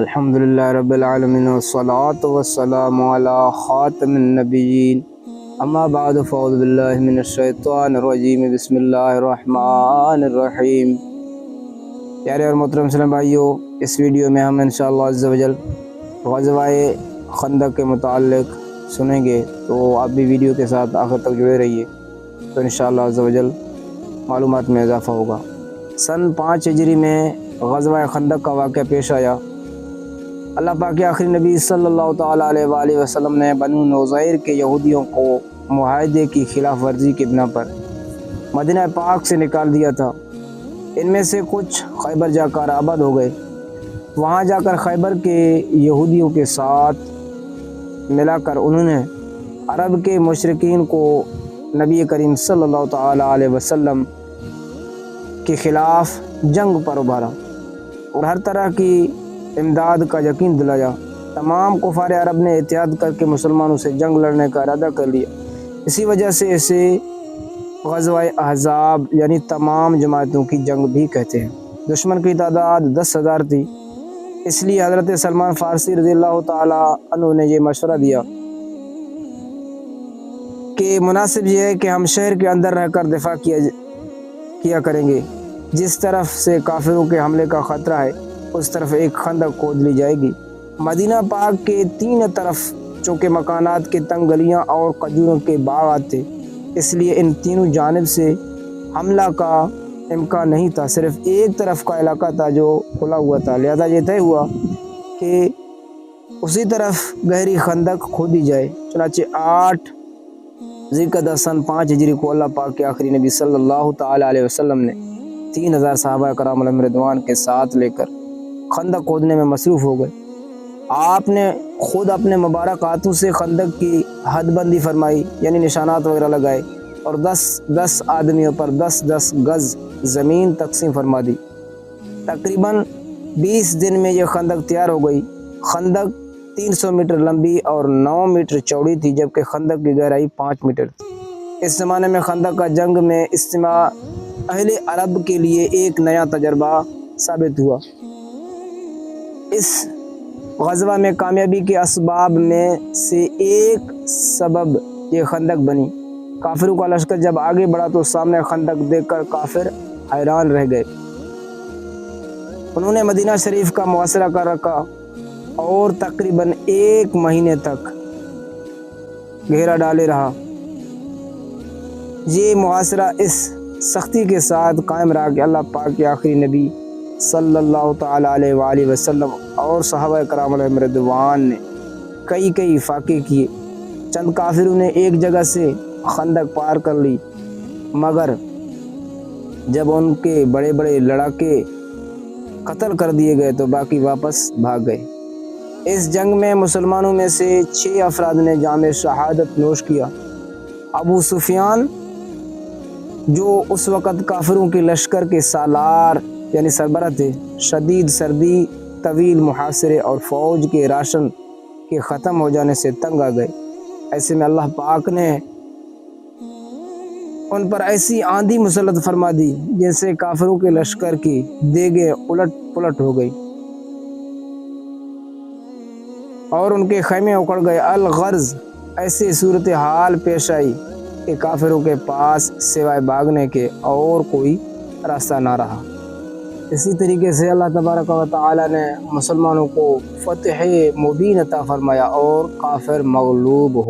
الحمدللہ رب العالمین والصلاة والسلام علی خاتم النبیین اما بعد فاعوذ باللہ من الشیطان الرجیم بسم اللہ الرحمن الرحیم۔ پیارے اور محترم مسلم بھائیو، اس ویڈیو میں ہم انشاءاللہ عز و جل غزوہ خندق کے متعلق سنیں گے، تو آپ بھی ویڈیو کے ساتھ آخر تک جڑے رہیے تو انشاءاللہ عز و جل معلومات میں اضافہ ہوگا۔ سن 5 ہجری میں غزوہ خندق کا واقعہ پیش آیا۔ اللہ پاک کے آخری نبی صلی اللہ تعالیٰ علیہ وآلہ وسلم نے بنو نظیر کے یہودیوں کو معاہدے کی خلاف ورزی کی بنا پر مدینہ پاک سے نکال دیا تھا۔ ان میں سے کچھ خیبر جا کر آباد ہو گئے۔ وہاں جا کر خیبر کے یہودیوں کے ساتھ ملا کر انہوں نے عرب کے مشرکین کو نبی کریم صلی اللہ تعالیٰ علیہ وسلم کے خلاف جنگ پر ابھارا اور ہر طرح کی امداد کا یقین دلایا۔ تمام کفار عرب نے احتیاط کر کے مسلمانوں سے جنگ لڑنے کا ارادہ کر لیا۔ اسی وجہ سے اسے غزوہ احزاب یعنی تمام جماعتوں کی جنگ بھی کہتے ہیں۔ دشمن کی تعداد 10,000 تھی، اس لیے حضرت سلمان فارسی رضی اللہ تعالیٰ عنہ نے یہ مشورہ دیا کہ مناسب یہ ہے کہ ہم شہر کے اندر رہ کر دفاع کیا کریں گے۔ جس طرف سے کافروں کے حملے کا خطرہ ہے اس طرف ایک خندق کھود لی جائے گی۔ مدینہ پاک کے 3 طرف چونکہ مکانات کے تنگ گلیاں اور کھجوروں کے باغات تھے، اس لیے ان تینوں جانب سے حملہ کا امکان نہیں تھا۔ صرف ایک طرف کا علاقہ تھا جو کھلا ہوا تھا، لہذا یہ طے ہوا کہ اسی طرف گہری خندق کھودی جائے۔ چنانچہ 8 ذی القعدہ سن 5 ہجری کو اللہ پاک کے آخری نبی صلی اللہ تعالیٰ علیہ وسلم نے 3000 صحابہ کرام علیہم رضوان کے ساتھ لے کر خندق کھودنے میں مصروف ہو گئے۔ آپ نے خود اپنے مبارک ہاتھوں سے خندق کی حد بندی فرمائی، یعنی نشانات وغیرہ لگائے، اور 10 آدمیوں پر 10 گز زمین تقسیم فرما دی۔ تقریباً 20 دن میں یہ خندق تیار ہو گئی۔ خندق 300 میٹر لمبی اور 9 میٹر چوڑی تھی، جبکہ خندق کی گہرائی 5 میٹر تھی۔ اس زمانے میں خندق کا جنگ میں استعمال اہل عرب کے لیے ایک نیا تجربہ ثابت ہوا۔ اس غزوہ میں کامیابی کے اسباب میں سے ایک سبب یہ خندق بنی۔ کافروں کا لشکر جب آگے بڑھا تو سامنے خندق دیکھ کر کافر حیران رہ گئے۔ انہوں نے مدینہ شریف کا محاصرہ کر رکھا اور تقریباً 1 مہینے تک گھیرا ڈالے رہا۔ یہ محاصرہ اس سختی کے ساتھ قائم رہا کہ اللہ پاک کے آخری نبی صلی اللہ تعالیٰ علیہ وآلہ وسلم اور صحابہ کرام علیہم رضوان نے کئی فاقے کیے۔ چند کافروں نے ایک جگہ سے خندق پار کر لی، مگر جب ان کے بڑے لڑاکے قتل کر دیے گئے تو باقی واپس بھاگ گئے۔ اس جنگ میں مسلمانوں میں سے 6 افراد نے جام شہادت نوش کیا۔ ابو سفیان جو اس وقت کافروں کے لشکر کے سالار یعنی سربراہ تھے، شدید سردی، طویل محاصرے اور فوج کے راشن کے ختم ہو جانے سے تنگ آ گئے۔ ایسے میں اللہ پاک نے ان پر ایسی آندھی مسلط فرما دی جن سے کافروں کے لشکر کی دیگیں الٹ پلٹ ہو گئی اور ان کے خیمے اکھڑ گئے۔ الغرض ایسی صورتحال پیش آئی کہ کافروں کے پاس سوائے بھاگنے کے اور کوئی راستہ نہ رہا۔ اسی طریقے سے اللہ تبارک و تعالی نے مسلمانوں کو فتح مبین عطا فرمایا اور کافر مغلوب ہو